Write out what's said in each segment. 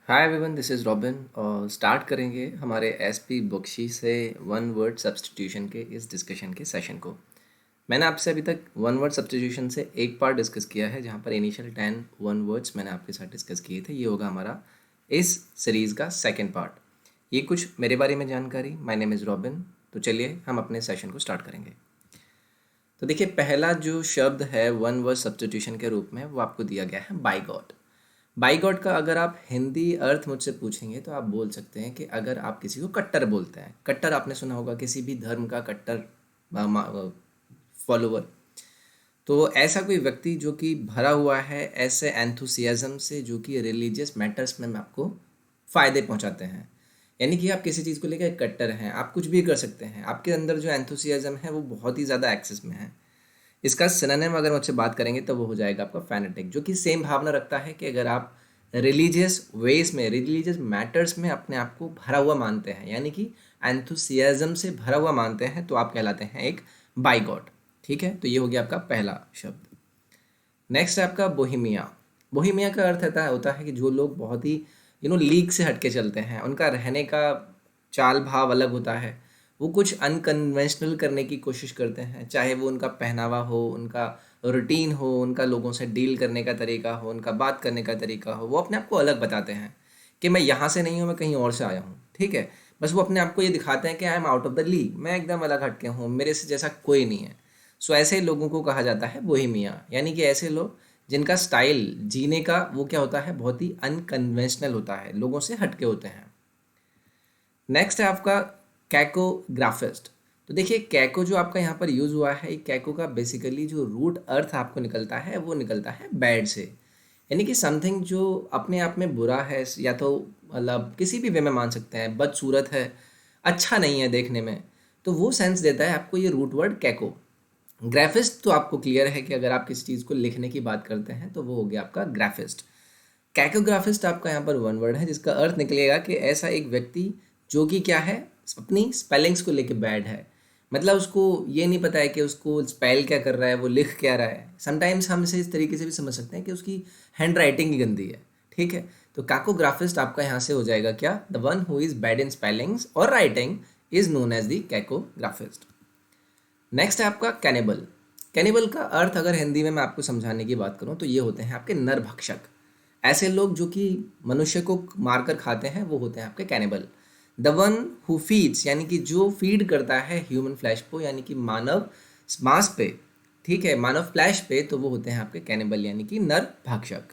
Hi everyone, this is robin और start करेंगे हमारे एसपी बख्शी से वन वर्ड सब्स्टिट्यूशन के इस डिस्कशन के सेशन को। मैंने आपसे अभी तक वन वर्ड सब्स्टिट्यूशन से एक पार्ट डिस्कस किया है, जहाँ पर इनिशियल 10 वन वर्ड्स मैंने आपके साथ डिस्कस किए थे। ये होगा हमारा इस सीरीज़ का सेकेंड पार्ट। ये कुछ मेरे बारे में जानकारी। My name is robin. तो चलिए हम अपने सेशन को स्टार्ट करेंगे। तो देखिए, पहला जो शब्द है वन वर्ड सब्स्टिट्यूशन के रूप में, वो आपको दिया गया है बाय गॉड। बाई गॉड का अगर आप हिंदी अर्थ मुझसे पूछेंगे तो आप बोल सकते हैं कि अगर आप किसी को कट्टर बोलते हैं। कट्टर आपने सुना होगा, किसी भी धर्म का कट्टर फॉलोवर। तो ऐसा कोई व्यक्ति जो कि भरा हुआ है ऐसे एंथुसियाज्म से, जो कि रिलीजियस मैटर्स में आपको फ़ायदे पहुंचाते हैं। यानी कि आप किसी चीज़ को लेकर कट्टर हैं, आप कुछ भी कर सकते हैं, आपके अंदर जो एंथुसियाज्म है वो बहुत ही ज़्यादा एक्सेस में है। इसका सिनोनिम अगर मुझसे बात करेंगे तो वो हो जाएगा आपका फैनेटिक, जो कि सेम भावना रखता है कि अगर आप रिलीजियस वेज में, रिलीजियस मैटर्स में अपने आप को भरा हुआ मानते हैं, यानी कि एंथुसियाज्म से भरा हुआ मानते हैं, तो आप कहलाते हैं एक बाई गॉड। ठीक है, तो ये हो गया आपका पहला शब्द। नेक्स्ट है आपका बोहिमिया। बोहिमिया का अर्थ होता है कि जो लोग बहुत ही लीग से हटके चलते हैं, उनका रहने का चाल भाव अलग होता है। वो कुछ अनकन्वेंशनल करने की कोशिश करते हैं, चाहे वो उनका पहनावा हो, उनका रूटीन हो, उनका लोगों से डील करने का तरीका हो, उनका बात करने का तरीका हो। वो अपने आप को अलग बताते हैं कि मैं यहाँ से नहीं हूँ, मैं कहीं और से आया हूँ। ठीक है, बस वो अपने आप को ये दिखाते हैं कि I am out of the league, मैं एकदम अलग हटके हूँ, मेरे से जैसा कोई नहीं है। सो ऐसे लोगों को कहा जाता है बोहेमिया, यानी कि ऐसे लोग जिनका स्टाइल जीने का वो क्या होता है, बहुत ही अनकन्वेंशनल होता है, लोगों से हटके होते हैं। नेक्स्ट है आपका कैकोग्राफिस्ट। तो देखिए, कैको जो आपका यहाँ पर यूज़ हुआ है, कैको का बेसिकली जो रूट अर्थ आपको निकलता है वो निकलता है बैड से। यानी कि समथिंग जो अपने आप में बुरा है, या तो मतलब किसी भी वे में मान सकते हैं, बदसूरत है, अच्छा नहीं है देखने में, तो वो सेंस देता है आपको ये रूट वर्ड कैको। ग्राफिस्ट तो आपको क्लियर है कि अगर आप किसी चीज़ को लिखने की बात करते हैं तो वो हो गया आपका ग्राफिस्ट। कैकोग्राफिस्ट आपका यहाँ पर वन वर्ड है, जिसका अर्थ निकलेगा कि ऐसा एक व्यक्ति जो कि क्या है, अपनी स्पेलिंग्स को लेके बैड है। मतलब उसको ये नहीं पता है कि उसको स्पेल क्या कर रहा है, वो लिख क्या रहा है। समटाइम्स हम इसे इस तरीके से भी समझ सकते हैं कि उसकी हैंड राइटिंग ही गंदी है। ठीक है, तो कैकोग्राफिस्ट आपका यहाँ से हो जाएगा क्या, the one who is bad in spellings और writing is known as the cacographist. Next है आपका कैनिबल। कैनिबल का अर्थ अगर हिंदी में मैं आपको समझाने की बात करूं तो ये होते हैं आपके नरभक्षक। ऐसे लोग जो कि मनुष्य को मारकर खाते हैं वो होते हैं आपके cannibal. The one who feeds, यानी कि जो फीड करता है ह्यूमन फ्लैश को, यानी कि मानव मांस पे, ठीक है, मानव फ्लैश पे, तो वो होते हैं आपके कैनिबल, यानी कि नरभक्षक।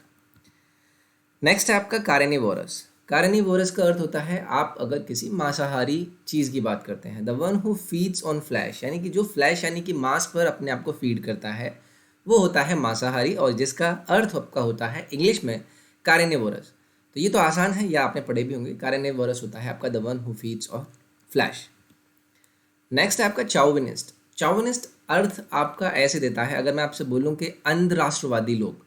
नेक्स्ट है आपका कार्निवोरस। कार्निवोरस का अर्थ होता है आप अगर किसी मांसाहारी चीज़ की बात करते हैं। The one who feeds on flash, यानी कि जो फ्लैश यानी कि मांस पर अपने आप को फीड करता है, वो होता है मांसाहारी, और जिसका अर्थ आपका होता है इंग्लिश में कार्निवोरस। तो ये तो आसान है, या आपने पढ़े भी होंगे। कार्निवोरस होता है आपका the one who feeds on flash. Next है आपका चाउविनिस्ट। चाउविनिस्ट अर्थ आपका ऐसे देता है, अगर मैं आपसे बोलूँ कि अंध राष्ट्रवादी लोग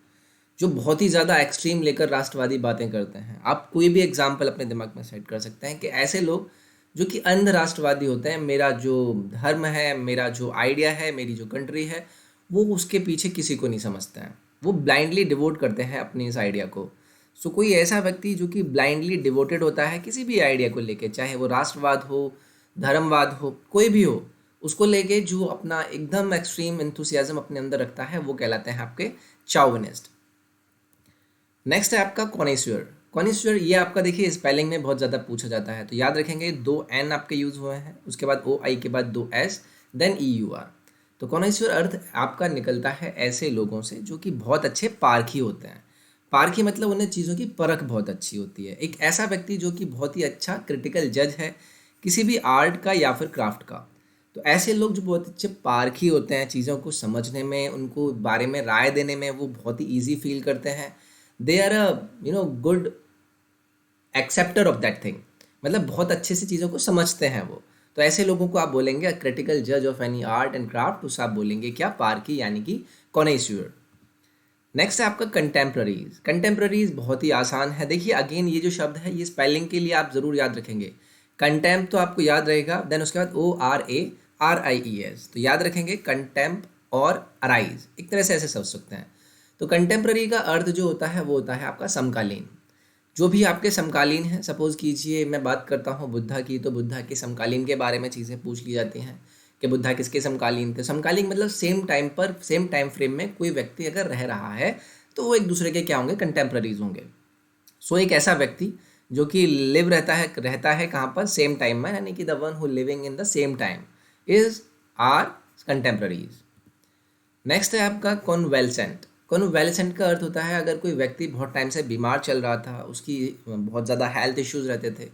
जो बहुत ही ज़्यादा एक्सट्रीम लेकर राष्ट्रवादी बातें करते हैं। आप कोई भी एग्जाम्पल अपने दिमाग में सेट कर सकते हैं कि ऐसे लोग जो कि अंध राष्ट्रवादी होते हैं, मेरा जो धर्म है, मेरा जो आइडिया है, मेरी जो कंट्री है, वो उसके पीछे किसी को नहीं समझते हैं, वो ब्लाइंडली डिवोट करते हैं अपने इस आइडिया को। सो कोई ऐसा व्यक्ति जो कि ब्लाइंडली डिवोटेड होता है किसी भी आइडिया को लेके, चाहे वो राष्ट्रवाद हो, धर्मवाद हो, कोई भी हो, उसको लेके जो अपना एकदम एक्सट्रीम एंथुसियाज्म अपने अंदर रखता है, वो कहलाते हैं आपके चाउविनिस्ट। नेक्स्ट है आपका कॉनिस्योर। कॉनिस्योर ये आपका देखिए स्पेलिंग में बहुत ज़्यादा पूछा जाता है, तो याद रखेंगे दो एन आपके यूज़ हुए हैं, उसके बाद ओ आई के बाद दो S, then E U R. तो कॉनिस्योर अर्थ आपका निकलता है ऐसे लोगों से जो कि बहुत अच्छे पारखी होते हैं। पारखी मतलब उन्हें चीज़ों की परख बहुत अच्छी होती है। एक ऐसा व्यक्ति जो कि बहुत ही अच्छा क्रिटिकल जज है किसी भी आर्ट का या फिर क्राफ्ट का। तो ऐसे लोग जो बहुत अच्छे पारखी होते हैं, चीज़ों को समझने में, उनको बारे में राय देने में वो बहुत ही ईजी फील करते हैं। They are a good acceptor of that thing, मतलब बहुत अच्छे से चीज़ों को समझते हैं वो। तो ऐसे लोगों को आप बोलेंगे क्रिटिकल जज of any art and craft, उसे आप बोलेंगे क्या, पारकी, यानी कि कॉनेस्यूर। नेक्स्ट है आपका कंटेम्प्रेरीज। कंटेम्प्रेरीज बहुत ही आसान है। देखिए अगेन ये जो शब्द है, ये स्पेलिंग के लिए आप ज़रूर याद रखेंगे। कंटेम्प तो आपको याद रहेगा, देन उसके बाद O R A R I E S, तो याद रखेंगे कंटेम्प और अराइज, एक तरह से ऐसे समझ सकते हैं। तो कंटेम्प्रेरी का अर्थ जो होता है वो होता है आपका समकालीन। जो भी आपके समकालीन हैं, सपोज कीजिए मैं बात करता हूँ बुद्धा की, तो बुद्धा के समकालीन के बारे में चीज़ें पूछ ली जाती हैं कि बुद्धा किसके समकालीन थे। समकालीन मतलब सेम टाइम पर, सेम टाइम फ्रेम में कोई व्यक्ति अगर रह रहा है तो वो एक दूसरे के क्या होंगे, कंटेम्प्रेरीज होंगे। सो एक ऐसा व्यक्ति जो कि लिव रहता है कहाँ पर, सेम टाइम में, यानी कि the one who living in the same time is our contemporaries. Next है आपका कॉन्वेल्सेंट। कॉन्वेल्सेंट का अर्थ होता है अगर कोई व्यक्ति बहुत टाइम से बीमार चल रहा था, उसकी बहुत ज़्यादा हेल्थ इश्यूज रहते थे,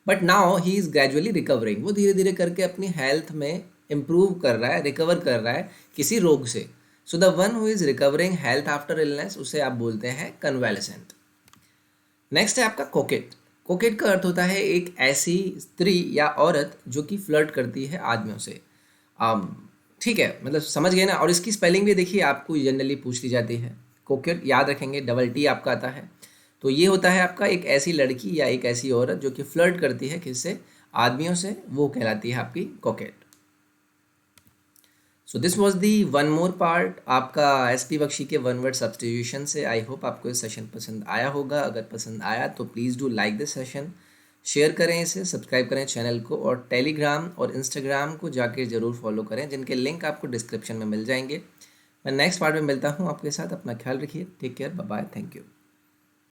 but now he is gradually recovering, वो धीरे धीरे करके अपनी हेल्थ में इम्प्रूव कर रहा है, रिकवर कर रहा है किसी रोग से। So the one who is recovering health after illness, उसे आप बोलते हैं कन्वेलेसेंट। नेक्स्ट है आपका कोकेट। कोकेट का अर्थ होता है एक ऐसी स्त्री या औरत जो कि फ्लर्ट करती है आदमियों से। आम, ठीक है, मतलब समझ गए ना। और इसकी स्पेलिंग भी देखिए आपको जनरली पूछ ली जाती है। कोकेट याद रखेंगे, डबल टी आपका आता है। तो ये होता है आपका एक ऐसी लड़की या एक ऐसी औरत जो कि फ्लर्ट करती है किससे, आदमियों से, वो कहलाती है आपकी coquette. So this was the one more part आपका एसपी बख्शी के वन वर्ड सब्स्टिट्यूशन से। आई होप आपको ये सेशन पसंद आया होगा। अगर पसंद आया तो please do like this session, share करें इसे, सब्सक्राइब करें चैनल को, और टेलीग्राम और इंस्टाग्राम को जाके ज़रूर फॉलो करें, जिनके लिंक आपको डिस्क्रिप्शन में मिल जाएंगे। मैं नेक्स्ट पार्ट में मिलता हूँ आपके साथ। अपना ख्याल रखिए, take care, bye bye, thank you.